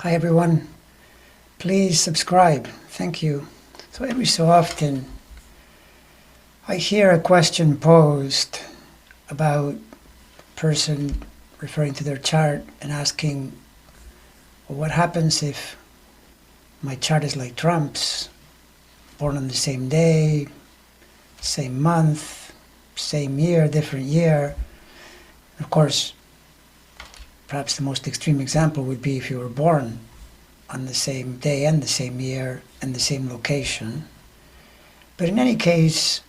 Hi everyone, please subscribe. Thank you. So every so often I hear a question posed about a person referring to their chart and asking, well, what happens if my chart is like Trump's, born on the same day, same month, same year, different year? Of course, perhaps the most extreme example would be if you were born on the same day and the same year and the same location. But in any case,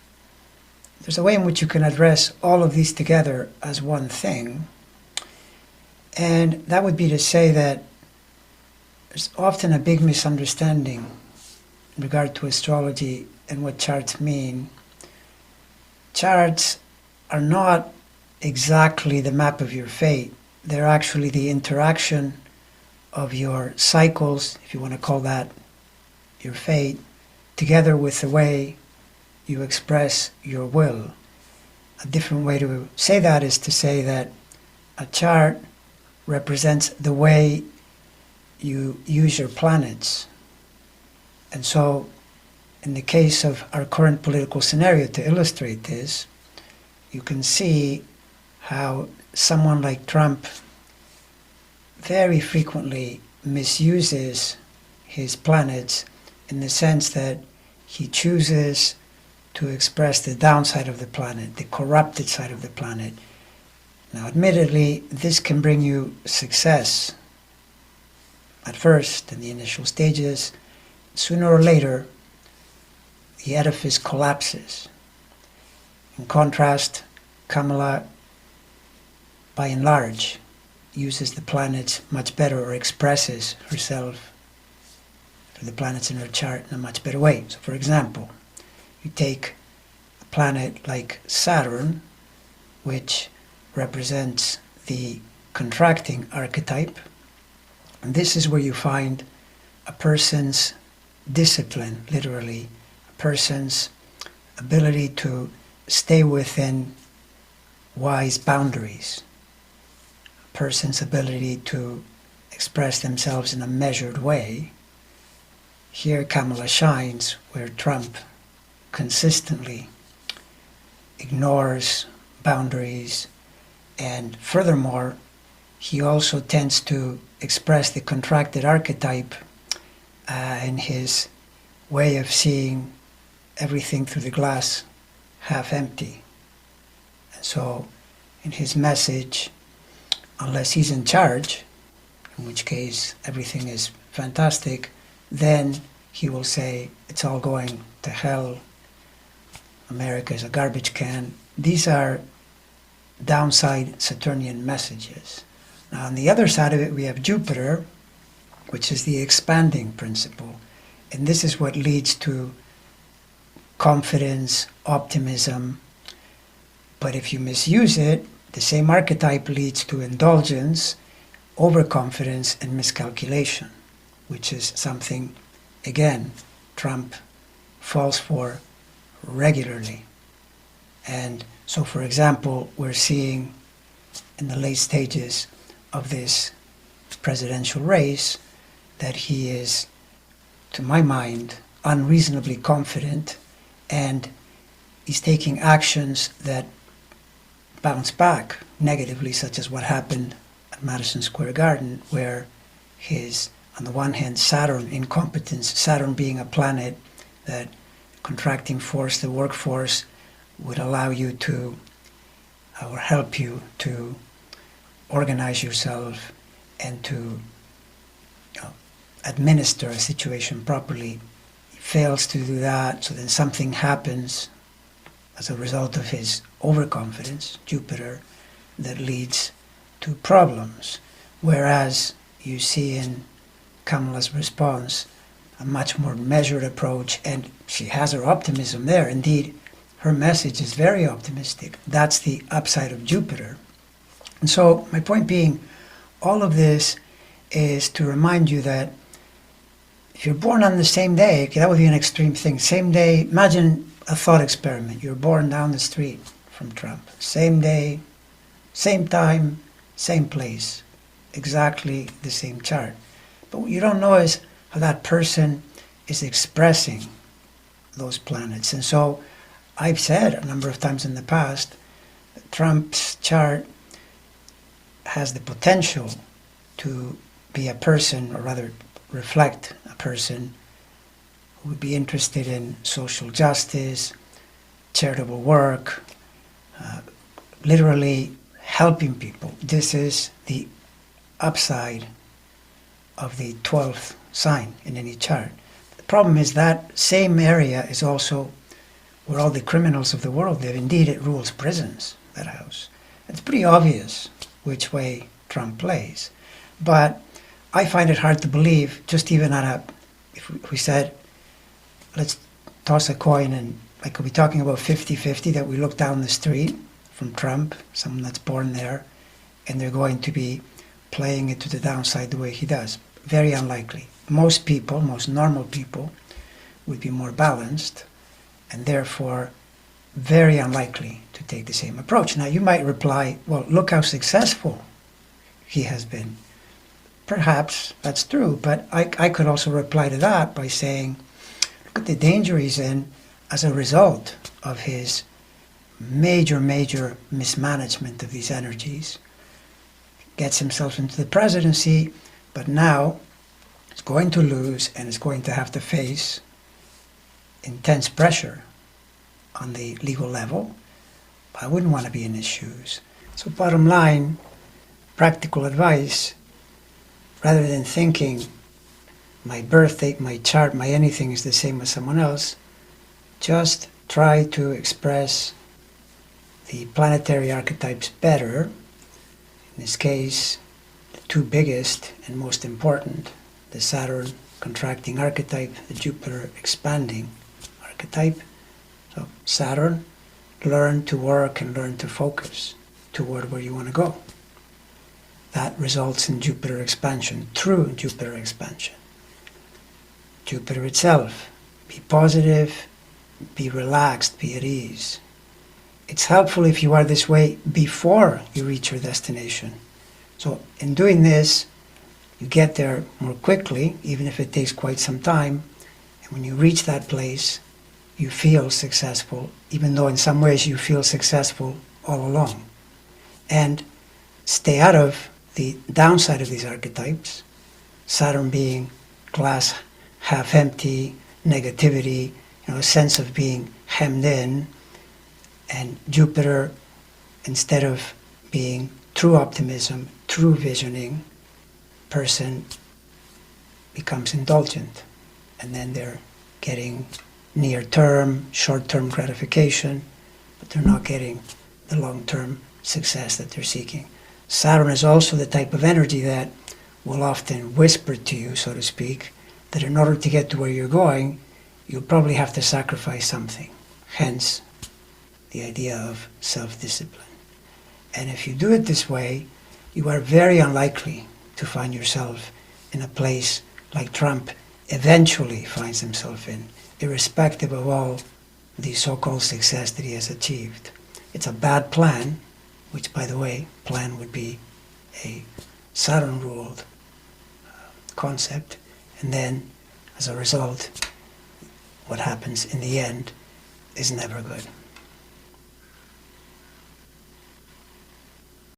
there's a way in which you can address all of these together as one thing. And that would be to say that there's often a big misunderstanding in regard to astrology and what charts mean. Charts are not exactly the map of your fate. They're actually the interaction of your cycles, if you want to call that your fate, together with the way you express your will. A different way to say that is to say that a chart represents the way you use your planets. And so, in the case of our current political scenario, to illustrate this, you can see how someone like Trump very frequently misuses his planets in the sense that he chooses to express the downside of the planet, the corrupted side of the planet. Now, admittedly, this can bring you success at first, in the initial stages. Sooner or later, the edifice collapses. In contrast, Kamala, by and large, uses the planets much better, or expresses herself through the planets in her chart in a much better way. So, for example, you take a planet like Saturn, which represents the contracting archetype, and this is where you find a person's discipline, literally, a person's ability to stay within wise boundaries, a person's ability to express themselves in a measured way. Here Kamala shines, where Trump consistently ignores boundaries, and furthermore, he also tends to express the contracted archetype in his way of seeing everything through the glass half empty. And so, in his message, unless he's in charge, in which case everything is fantastic, then he will say, it's all going to hell, America is a garbage can. These are downside Saturnian messages. Now, on the other side of it, we have Jupiter, which is the expanding principle. And this is what leads to confidence, optimism. But if you misuse it, the same archetype leads to indulgence, overconfidence, and miscalculation, which is something, again, Trump falls for regularly. And so, for example, we're seeing in the late stages of this presidential race that he is, to my mind, unreasonably confident, and he's taking actions that bounce back negatively, such as what happened at Madison Square Garden, where his, on the one hand, Saturn incompetence, Saturn being a planet that contracting force, the workforce, would allow you to, or help you to organize yourself and to administer a situation properly. He fails to do that, so then something happens as a result of his overconfidence, Jupiter, that leads to problems. Whereas you see in Kamala's response a much more measured approach, and she has her optimism there. Indeed, her message is very optimistic. That's the upside of Jupiter. And so my point being, all of this is to remind you that if you're born on the same day, okay, that would be an extreme thing. Same day, imagine a thought experiment. You're born down the street from Trump. Same day, same time, same place. Exactly the same chart. But what you don't know is how that person is expressing those planets. And so I've said a number of times in the past that Trump's chart has the potential to be a person, or rather reflect a person who would be interested in social justice, charitable work, literally helping people. This is the upside of the 12th sign in any chart. The problem is that same area is also where all the criminals of the world live. Indeed, it rules prisons, that house. It's pretty obvious which way Trump plays. But I find it hard to believe, just even if we said, let's toss a coin, and I could be talking about 50-50, that we look down the street from Trump, someone that's born there, and they're going to be playing it to the downside the way he does. Very unlikely. Most people, most normal people, would be more balanced, and therefore very unlikely to take the same approach. Now you might reply, well, look how successful he has been. Perhaps that's true, but I could also reply to that by saying, look at the danger he's in as a result of his major mismanagement of these energies. Gets himself into the presidency, but now is going to lose and is going to have to face intense pressure on the legal level. I wouldn't want to be in his shoes. So bottom line, practical advice, rather than thinking my birth date, my chart, my anything is the same as someone else, just try to express the planetary archetypes better. In this case, the two biggest and most important, the Saturn contracting archetype, the Jupiter expanding archetype. So Saturn, learn to work and learn to focus toward where you want to go. That results in Jupiter expansion, true Jupiter expansion. Jupiter itself, be positive, be relaxed, be at ease. It's helpful if you are this way before you reach your destination. So in doing this, you get there more quickly, even if it takes quite some time. And when you reach that place, you feel successful, even though in some ways you feel successful all along. And stay out of the downside of these archetypes, Saturn being glass half empty, negativity, a sense of being hemmed in, and Jupiter, instead of being true optimism, true visioning, person becomes indulgent, and then they're getting near-term, short-term gratification, but they're not getting the long-term success that they're seeking. Saturn is also the type of energy that will often whisper to you, so to speak, that in order to get to where you're going, you'll probably have to sacrifice something. Hence, the idea of self-discipline. And if you do it this way, you are very unlikely to find yourself in a place like Trump eventually finds himself in, irrespective of all the so-called success that he has achieved. It's a bad plan, which, by the way, plan would be a Saturn-ruled concept, and then, as a result, what happens in the end is never good.